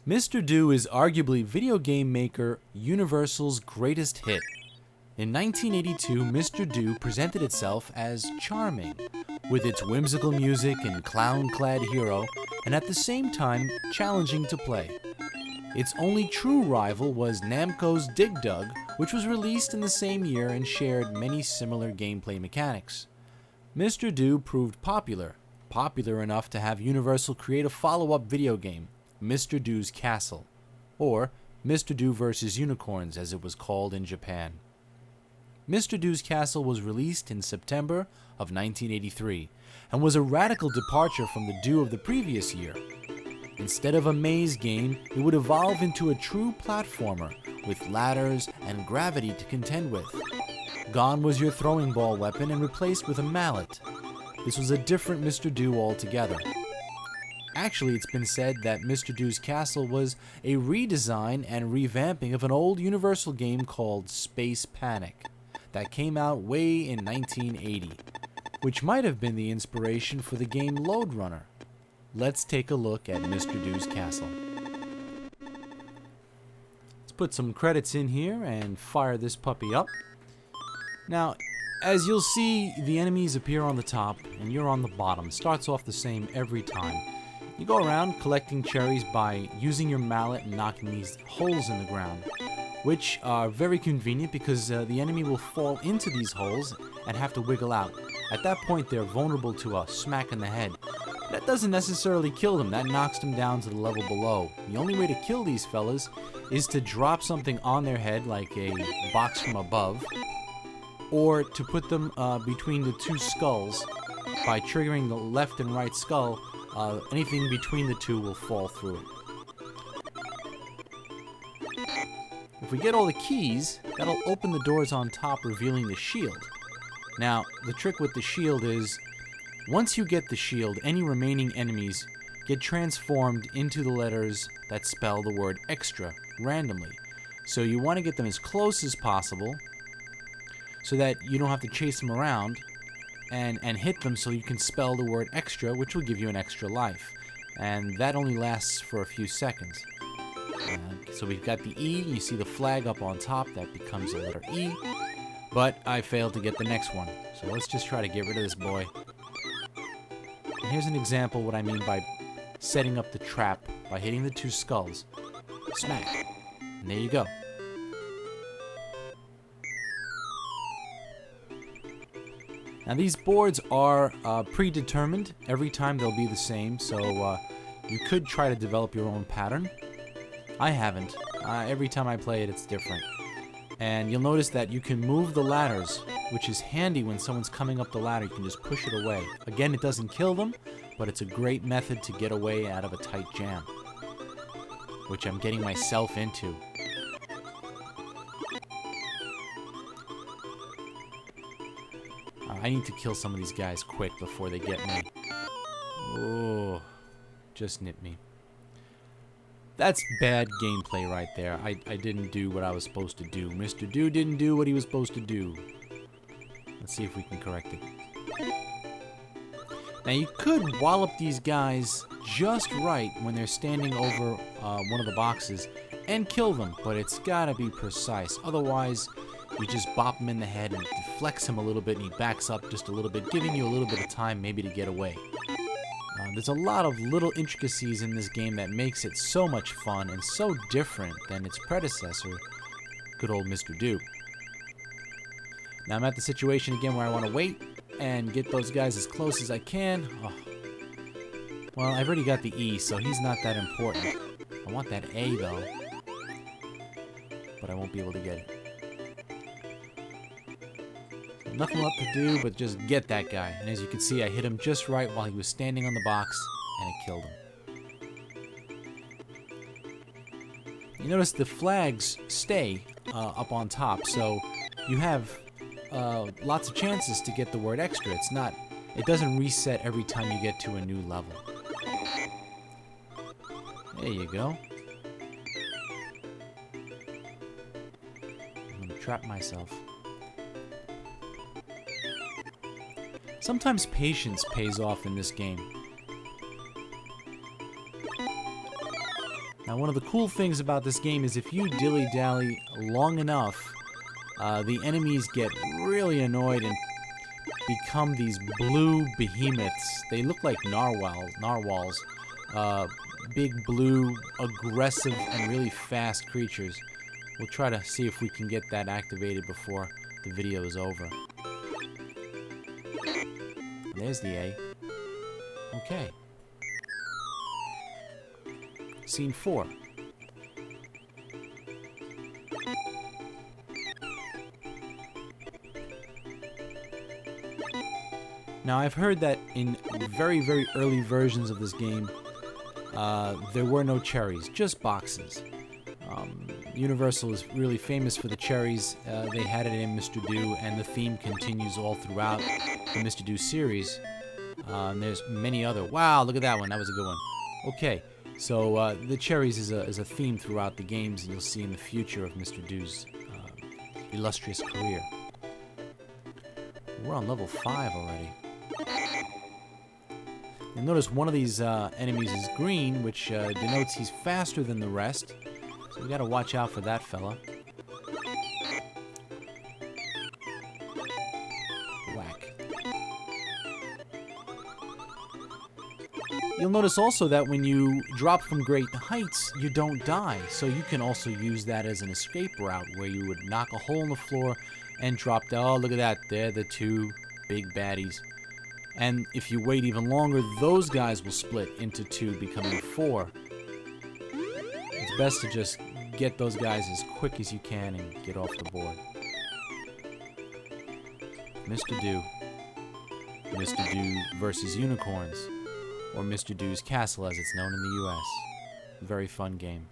Mr. Do is arguably video game maker Universal's greatest hit. In 1982, Mr. Do presented itself as charming, with its whimsical music and clown-clad hero, and at the same time challenging to play. Its only true rival was Namco's Dig Dug, which was released in the same year and shared many similar gameplay mechanics. Mr. Do proved popular enough to have Universal create a follow-up video game, Mr. Do's Castle, or Mr. Do vs. Unicorns as it was called in Japan. Mr. Do's Castle was released in September of 1983 and was a radical departure from the Do of the previous year. Instead of a maze game, it would evolve into a true platformer with ladders and gravity to contend with. Gone was your throwing ball weapon and replaced with a mallet. This was a different Mr. Do altogether. Actually, it's been said that Mr. Do's Castle was a redesign and revamping of an old Universal game called Space Panic that came out way in 1980, which might have been the inspiration for the game Lode Runner. Let's take a look at Mr. Do's Castle. Let's put some credits in here and fire this puppy up. Now, as you'll see, the enemies appear on the top and you're on the bottom. Starts off the same every time. You go around collecting cherries by using your mallet and knocking these holes in the ground, which are very convenient because the enemy will fall into these holes and have to wiggle out. At that point, they're vulnerable to a smack in the head. That doesn't necessarily kill them, that knocks them down to the level below. The only way to kill these fellas is to drop something on their head, like a box from above, or to put them between the two skulls. By triggering the left and right skull, anything between the two will fall through it. If we get all the keys, that'll open the doors on top, revealing the shield. Now, the trick with the shield is, once you get the shield, any remaining enemies get transformed into the letters that spell the word extra randomly. So you want to get them as close as possible so that you don't have to chase them around and hit them, so you can spell the word extra, which will give you an extra life. And that only lasts for a few seconds. So we've got the E, you see the flag up on top, that becomes the letter E. But I failed to get the next one. So let's just try to get rid of this boy. And here's an example what I mean by setting up the trap by hitting the two skulls. Smack. And there you go. Now these boards are predetermined. Every time they'll be the same, so you could try to develop your own pattern. I haven't. Every time I play it, it's different. And you'll notice that you can move the ladders, which is handy when someone's coming up the ladder. You can just push it away. Again, it doesn't kill them, but it's a great method to get away out of a tight jam, which I'm getting myself into. I need to kill some of these guys quick before they get me. Oh, just nipped me. That's bad gameplay right there. I didn't do what I was supposed to do. Mr. Do didn't do what he was supposed to do. Let's see if we can correct it. Now you could wallop these guys just right when they're standing over one of the boxes and kill them, but it's gotta be precise. Otherwise, you just bop him in the head and deflects him a little bit and he backs up just a little bit, giving you a little bit of time maybe to get away. There's a lot of little intricacies in this game that makes it so much fun and so different than its predecessor, good old Mr. Do. Now I'm at the situation again where I want to wait and get those guys as close as I can. Oh. Well, I've already got the E, so he's not that important. I want that A though, but I won't be able to get it. Nothing left to do but just get that guy. And as you can see, I hit him just right while he was standing on the box, and it killed him. You notice the flags stay up on top, so you have lots of chances to get the word extra. It doesn't reset every time you get to a new level. There you go. I'm gonna trap myself. Sometimes patience pays off in this game. Now, one of the cool things about this game is if you dilly-dally long enough, the enemies get really annoyed and become these blue behemoths. They look like narwhals. Big blue, aggressive, and really fast creatures. We'll try to see if we can get that activated before the video is over. There's the A. Okay. Scene 4. Now, I've heard that in very, very early versions of this game, there were no cherries, just boxes. Universal is really famous for the cherries. They had it in Mr. Do, and the theme continues all throughout the Mr. Do series. And there's many other. Wow, look at that one. That was a good one. Okay, so the cherries is a theme throughout the games, and you'll see in the future of Mr. Do's illustrious career. We're on level 5 already. You'll notice one of these enemies is green, which denotes he's faster than the rest. So we gotta watch out for that fella. Whack. You'll notice also that when you drop from great heights, you don't die. So you can also use that as an escape route, where you would knock a hole in the floor and drop down. Oh, look at that. They're the two big baddies. And if you wait even longer, those guys will split into 2, becoming 4. It's best to just get those guys as quick as you can and get off the board. Mr. Do. Mr. Do versus Unicorns. Or Mr. Do's Castle, as it's known in the US. Very fun game.